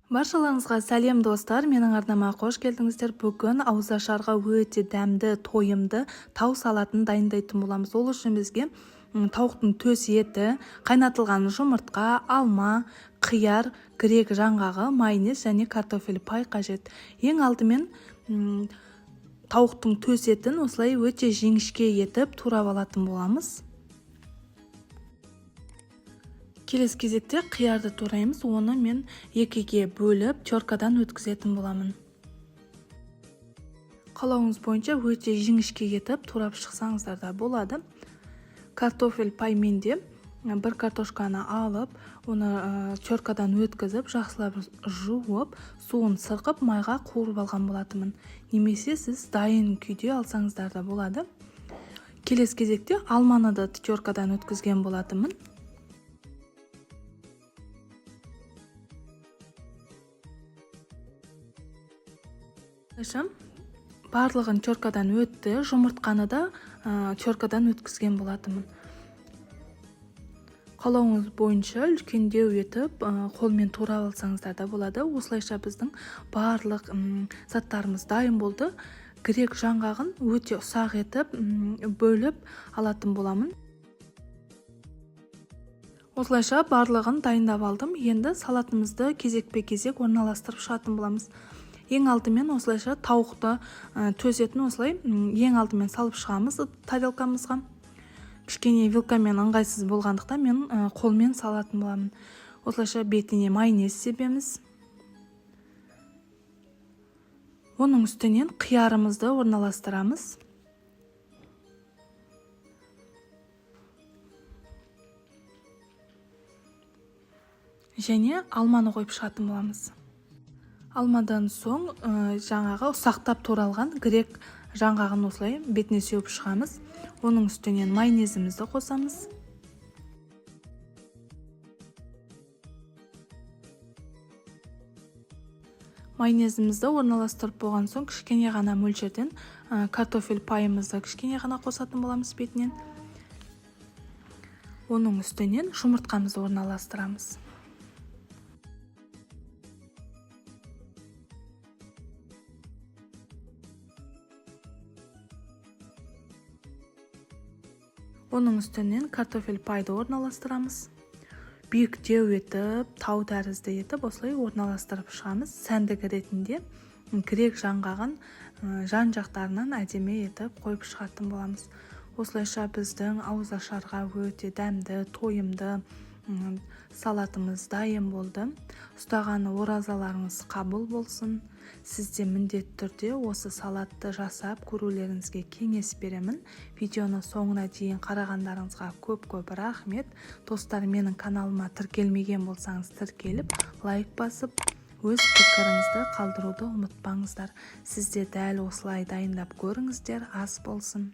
Баршаларыңызға сәлем достар, менің арнама қош келдіңіздер. Бүгін ауызашарға өте дәмді, тойымды тау салатын дайындайтын боламыз. Ол үшін бізге тауықтың төс еті, қайнатылған жұмыртқа, алма, қияр, грек жаңғағы, майонез және картофель пай қажет. Ең алдымен тауықтың төс етін осылай өте жіңішке етіп турап алатын боламыз. Келесі кезекте қиярды тураймыз. Оны мен екіге бөліп теркадан өткізетін боламын. Қалауыңыз бойынша өте жіңішке етіп турап шықсаңыздар да болады. Картофель паймен де бір картошканы алып, оны теркадан өткізіп, жақсылап жуып, суын сырғып, майға қуырып алған болатымын. Немесе сіз дайын күйде алсаңыздар да болады. Келесі кезекте алманы да теркадан өткізген болатымын. Барлығын теркадан өтті, жұмыртқаны да теркадан өткізген болатымын. Қалауыңыз бойынша үлкендеу етіп, қолмен турап алсаңыздар да болады. Осылайша біздің барлық заттарымыз дайын болды. Грек жаңғағын өте ұсақ етіп бөліп алатын боламын. Осылайша барлығын дайындап алдым. Енді салатымызды кезекпе-кезек орналастырып шығатын боламыз. Ең алдымен осылайша тауықты төс етін осылай ең алдымен салып шығамыз тарелкамызға. Кішкене вилкамен ыңғайсыз болғандықтан мен қолмен салатын боламын. Осылайша бетіне майонез себеміз. Оның үстінен қиярымызды орналастырамыз. Және алманы қойып шығатын боламыз. Алмадан соң жаңағы ұсақтап туралған грек жаңғағын осылай бетіне сеуіп шығамыз. Оның үстінен майонезімізді қосамыз. Майонезімізді орналастырып болған соң кішкене ғана мөлшерден картофель пайымызды кішкене ғана қосатын боламыз бетінен. Оның үстінен жұмыртқамызды орналастырамыз. Оның үстінен картофель пайды орналастырамыз. Биіктеу етіп, тау тәрізді етіп, осылай орналастырып шығамыз. Сәндік ретінде грек жаңғағын жан-жақтарынан әдемі етіп қойып шығатын боламыз. Осылайша біздің ауызашарға өте дәмді, тойымды салатымыз дайын болды. Ұстағаны оразаларыңыз қабыл болсын. Сізде міндетті түрде осы салатты жасап көрулеріңізге кеңес беремін. Видеоны соңына дейін қарағандарыңызға көп-көп рахмет. Достар, менің каналыма тіркелмеген болсаңыз тіркеліп, лайк басып, өз пікіріңізді қалдыруды ұмытпаңыздар. Сізде дәл осылай дайындап көріңіздер, ас болсын.